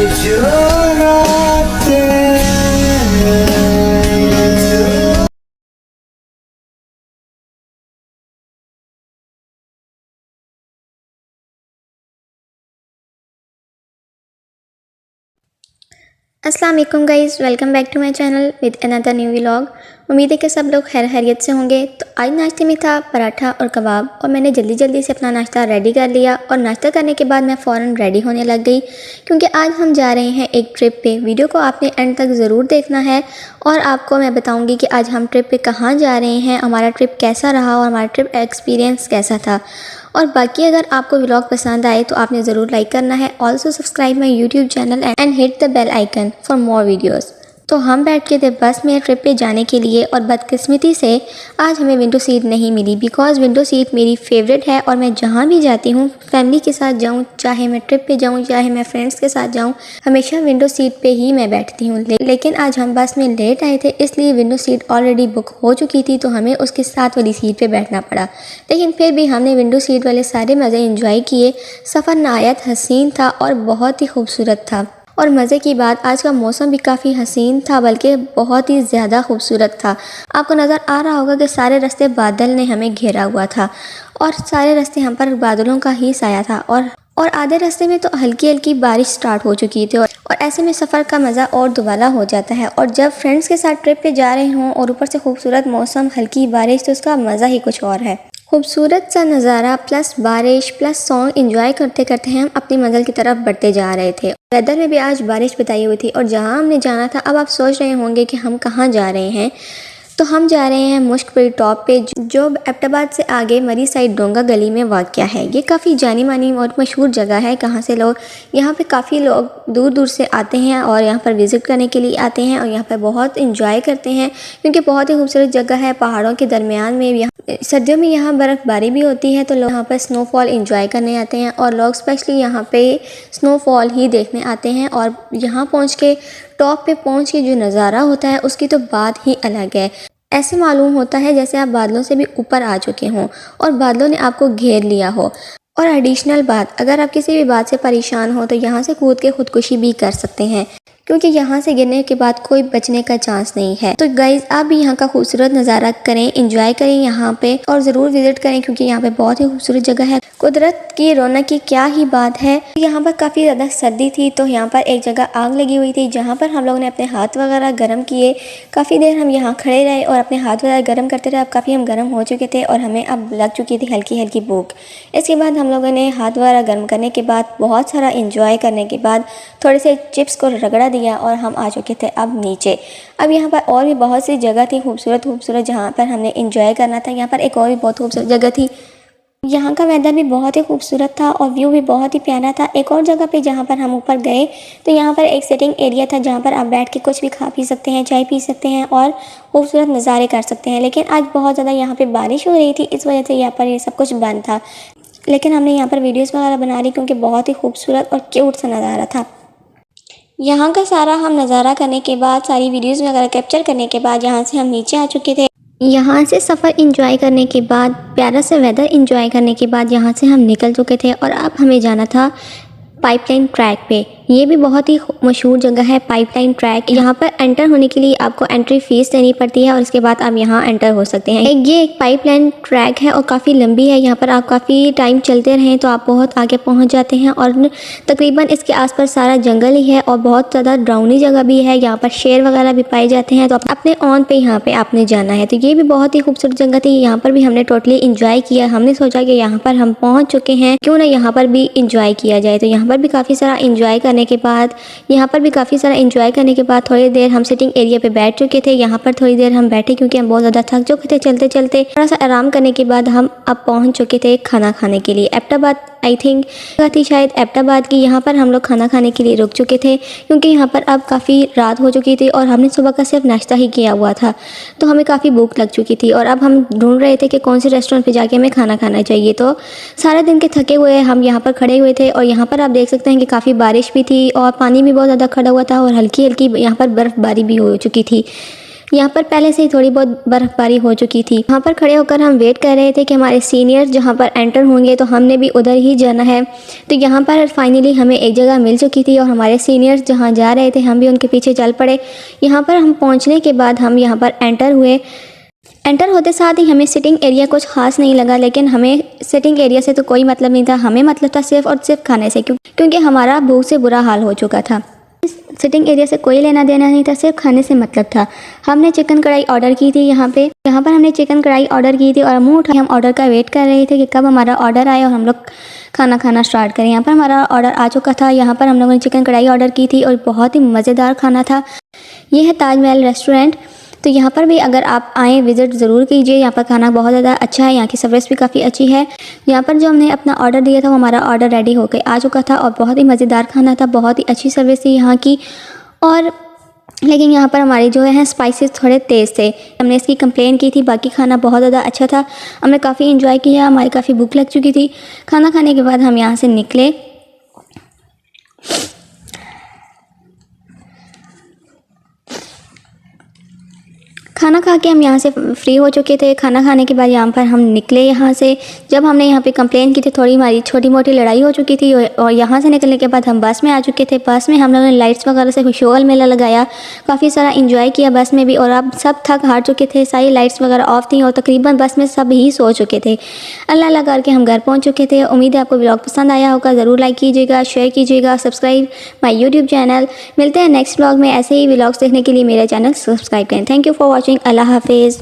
जो रातें अस्सलाम वालेकुम guys, welcome back to my channel with another new vlog. उम्मीद है कि सब लोग खैर खैरियत से होंगे। तो आज नाश्ते में था पराठा और कबाब और मैंने जल्दी जल्दी से अपना नाश्ता रेडी कर लिया और नाश्ता करने के बाद मैं फ़ौरन रेडी होने लग गई क्योंकि आज हम जा रहे हैं एक ट्रिप पे। वीडियो को आपने एंड तक ज़रूर देखना है और आपको मैं बताऊँगी कि आज हम ट्रिप पर कहाँ जा रहे हैं, हमारा ट्रिप कैसा रहा और हमारा ट्रिप एक्सपीरियंस कैसा था। और बाकी अगर आपको व्लॉग पसंद आए तो आपने ज़रूर लाइक करना है। Also subscribe my YouTube channel and hit the bell icon for more videos. तो हम बैठ के थे बस में ट्रिप पे जाने के लिए और बदकिस्मती से आज हमें विंडो सीट नहीं मिली बिकॉज़ विंडो सीट मेरी फेवरेट है और मैं जहाँ भी जाती हूँ फैमिली के साथ जाऊँ, चाहे मैं ट्रिप पे जाऊँ, चाहे मैं फ्रेंड्स के साथ जाऊँ, हमेशा विंडो सीट पे ही मैं बैठती हूँ। लेकिन आज हम बस में लेट आए थे इसलिए विंडो सीट ऑलरेडी बुक हो चुकी थी तो हमें उसके साथ वाली सीट पे बैठना पड़ा। लेकिन फिर भी हमने विंडो सीट वाले सारे मज़े इंजॉय किए। सफ़र नहायत हसीन था और बहुत ही खूबसूरत था। और मज़े की बात, आज का मौसम भी काफ़ी हसीन था बल्कि बहुत ही ज़्यादा खूबसूरत था। आपको नज़र आ रहा होगा कि सारे रास्ते बादल ने हमें घेरा हुआ था और सारे रास्ते हम पर बादलों का ही साया था और आधे रास्ते में तो हल्की हल्की बारिश स्टार्ट हो चुकी थी और ऐसे में सफ़र का मज़ा और दुबाला हो जाता है। और जब फ्रेंड्स के साथ ट्रिप पे जा रहे हों और ऊपर से खूबसूरत मौसम, हल्की बारिश, तो उसका मज़ा ही कुछ और है। खूबसूरत सा नज़ारा प्लस बारिश प्लस सॉन्ग एंजॉय करते करते हम अपनी मंजिल की तरफ बढ़ते जा रहे थे। वेदर में भी आज बारिश बताई हुई थी और जहाँ हमने जाना था, अब आप सोच रहे होंगे कि हम कहाँ जा रहे हैं। तो हम जा रहे हैं मुश्कपुरी टॉप पे जो एबटाबाद से आगे मरी साइड डोंगा गली में वाक़या है। ये काफ़ी जानी मानी और मशहूर जगह है। कहाँ से लोग यहाँ पे काफ़ी लोग दूर दूर से आते हैं और यहाँ पर विज़िट करने के लिए आते हैं और यहाँ पर बहुत इंजॉय करते हैं क्योंकि बहुत ही खूबसूरत जगह है। पहाड़ों के दरमियान में यहाँ सर्दियों में यहाँ बर्फ़बारी भी होती है तो लोग यहाँ पर स्नोफॉल इंजॉय करने आते हैं और लोग स्पेशली यहाँ पे स्नोफॉल ही देखने आते हैं। और यहाँ पहुँच के टॉप पे पहुँच के जो नज़ारा होता है उसकी तो बात ही अलग है। ऐसे मालूम होता है जैसे आप बादलों से भी ऊपर आ चुके हों और बादलों ने आपको घेर लिया हो। और एडिशनल बात, अगर आप किसी भी बात से परेशान हो तो यहाँ से कूद के खुदकुशी भी कर सकते हैं क्योंकि यहाँ से गिरने के बाद कोई बचने का चांस नहीं है। तो गाइज आप भी यहाँ का खूबसूरत नज़ारा करें, एंजॉय करें यहाँ पे और ज़रूर विजिट करें क्योंकि यहाँ पे बहुत ही खूबसूरत जगह है। कुदरत की रौनक की क्या ही बात है। यहाँ पर काफ़ी ज़्यादा सर्दी थी तो यहाँ पर एक जगह आग लगी हुई थी जहाँ पर हम लोगों ने अपने हाथ वगैरह गर्म किए। काफ़ी देर हम यहाँ खड़े रहे और अपने हाथ वगैरह गर्म करते रहे। अब काफ़ी हम गर्म हो चुके थे और हमें अब लग चुकी थी हल्की हल्की भूख। इसके बाद हम लोगों ने हाथ वगैरह गर्म करने के बाद बहुत सारा इंजॉय करने के बाद थोड़े से चिप्स को रगड़ा दिया और हम आ चुके थे अब नीचे। अब यहाँ पर और भी बहुत सी जगह थी खूबसूरत खूबसूरत जहाँ पर हमने इंजॉय करना था। यहाँ पर एक और भी बहुत खूबसूरत जगह थी। यहाँ का वेदर भी बहुत ही खूबसूरत था और व्यू भी बहुत ही प्यारा था। एक और जगह पे जहाँ पर हम ऊपर गए तो यहाँ पर एक सिटिंग एरिया था जहाँ पर आप बैठ के कुछ भी खा पी सकते हैं, चाय पी सकते हैं और खूबसूरत नज़ारे कर सकते हैं। लेकिन आज बहुत ज़्यादा यहाँ पे बारिश हो रही थी, इस वजह से यहाँ पर ये सब कुछ बंद था। लेकिन हमने यहाँ पर वीडियोज़ वगैरह बना ली क्योंकि बहुत ही खूबसूरत और क्यूट सा नज़ारा था। यहाँ का सारा हम नज़ारा करने के बाद, सारी वीडियोज़ वगैरह कैप्चर करने के बाद यहाँ से हम नीचे आ चुके थे। यहाँ से सफ़र एंजॉय करने के बाद, प्यारा सा वेदर एंजॉय करने के बाद यहाँ से हम निकल चुके थे और अब हमें जाना था पाइपलाइन ट्रैक पे। ये भी बहुत ही मशहूर जगह है पाइपलाइन ट्रैक। यहाँ पर एंटर होने के लिए आपको एंट्री फ़ीस देनी पड़ती है और उसके बाद आप यहाँ एंटर हो सकते हैं। ये एक पाइपलाइन ट्रैक है और काफ़ी लंबी है। यहाँ पर आप काफ़ी टाइम चलते रहें तो आप बहुत आगे पहुँच जाते हैं और तकरीबन इसके आसपास सारा जंगल ही है और बहुत ज़्यादा ड्राउनी जगह भी है। यहाँ पर शेर वगैरह भी पाए जाते हैं तो अपने ऑन पे यहाँ पे आपने जाना है। तो ये भी बहुत ही खूबसूरत जगह थी। यहाँ पर भी हमने टोटली इंजॉय किया। हमने सोचा कि यहाँ पर हम पहुँच चुके हैं, क्यों ना यहाँ पर भी इंजॉय किया जाए। तो यहाँ पर भी काफ़ी सारा इंजॉय करने के बाद थोड़ी देर हम सिटिंग एरिया पे बैठ चुके थे। यहाँ पर थोड़ी देर हम बैठे क्योंकि हम बहुत ज़्यादा थक चुके थे चलते चलते। थोड़ा सा आराम करने के बाद हम अब पहुँच चुके थे खाना खाने के लिए। एबटाबाद आई थिंक थी शायद एबटाबाद की। यहाँ पर हम लोग खाना खाने के लिए रुक चुके थे क्योंकि यहाँ पर अब काफ़ी रात हो चुकी थी और हमने सुबह का सिर्फ नाश्ता ही किया हुआ था तो हमें काफ़ी भूख लग चुकी थी और अब हम ढूंढ रहे थे कि कौन से रेस्टोरेंट पे जाके हमें खाना खाना चाहिए। तो सारे दिन के थके हुए हम यहाँ पर खड़े हुए थे और यहाँ पर आप देख सकते हैं कि काफ़ी बारिश भी थी और पानी भी बहुत ज़्यादा खड़ा हुआ था और हल्की हल्की यहाँ पर बर्फ़बारी भी हो चुकी थी। यहाँ पर पहले से ही थोड़ी बहुत बर्फ़बारी हो चुकी थी। यहाँ पर खड़े होकर हम वेट कर रहे थे कि हमारे सीनियर जहाँ पर एंटर होंगे तो हमने भी उधर ही जाना है। तो यहाँ पर फाइनली हमें एक जगह मिल चुकी थी और हमारे सीनियर जहाँ जा रहे थे हम भी उनके पीछे चल पड़े। यहाँ पर हम पहुँचने के बाद हम यहाँ पर एंटर हुए। एंटर होते साथ ही हमें सिटिंग एरिया कुछ खास नहीं लगा, लेकिन हमें सिटिंग एरिया से तो कोई मतलब नहीं था, हमें मतलब था सिर्फ़ और सिर्फ खाने से, क्योंकि हमारा भूख से बुरा हाल हो चुका था। सिटिंग एरिया से कोई लेना देना नहीं था, सिर्फ खाने से मतलब था। हमने चिकन कढ़ाई ऑर्डर की थी। यहाँ पर हमने चिकन कढ़ाई ऑर्डर की थी और मुंह उठा हम ऑर्डर का वेट कर रहे थे कि कब हमारा ऑर्डर आए और हम लोग खाना खाना स्टार्ट करें। यहाँ पर हमारा ऑर्डर आ चुका था। यहाँ पर हम लोगों ने चिकन कढ़ाई ऑर्डर की थी और बहुत ही मज़ेदार खाना था। ये है ताजमहल रेस्टोरेंट। तो यहाँ पर भी अगर आप आएँ विज़िट ज़रूर कीजिए। यहाँ पर खाना बहुत ज़्यादा अच्छा है, यहाँ की सर्विस भी काफ़ी अच्छी है। यहाँ पर जो हमने अपना ऑर्डर दिया था वो हमारा ऑर्डर रेडी होकर आ चुका था और बहुत ही मज़ेदार खाना था, बहुत ही अच्छी सर्विस थी यहाँ की। और लेकिन यहाँ पर हमारे जो है स्पाइसेस थोड़े तेज़ थे, हमने इसकी कंप्लेन की थी। बाकी खाना बहुत ज़्यादा अच्छा था, हमने काफ़ी इंजॉय किया। हमारी काफ़ी भूख लग चुकी थी। खाना खाने के बाद हम यहाँ से निकले। खाना खा के हम यहाँ से फ्री हो चुके थे। खाना खाने के बाद यहाँ पर हम निकले यहाँ से। जब हमने यहाँ पे कंप्लेन की थी थोड़ी हमारी छोटी मोटी लड़ाई हो चुकी थी और यहाँ से निकलने के बाद हम बस में आ चुके थे। बस में हम लोगों ने लाइट्स वगैरह से खुशहाल मेला लगाया, काफ़ी सारा इंजॉय किया बस में भी। और अब सब थक हार चुके थे, सारी लाइट्स वगैरह ऑफ थी और तकरीबन बस में सब ही सो चुके थे। अल्लाह अल्लाह करके हम घर पहुँच चुके थे। उम्मीद है आपको व्लॉग पसंद आया होगा। ज़रूर लाइक कीजिएगा, शेयर कीजिएगा, सब्सक्राइब माई यूट्यूब चैनल। मिलते हैं नेक्स्ट व्लॉग में। ऐसे ही व्लॉग्स देखने के लिए मेरा चैनल सब्सक्राइब करें। Thank you for watching. Allah हाफिज़।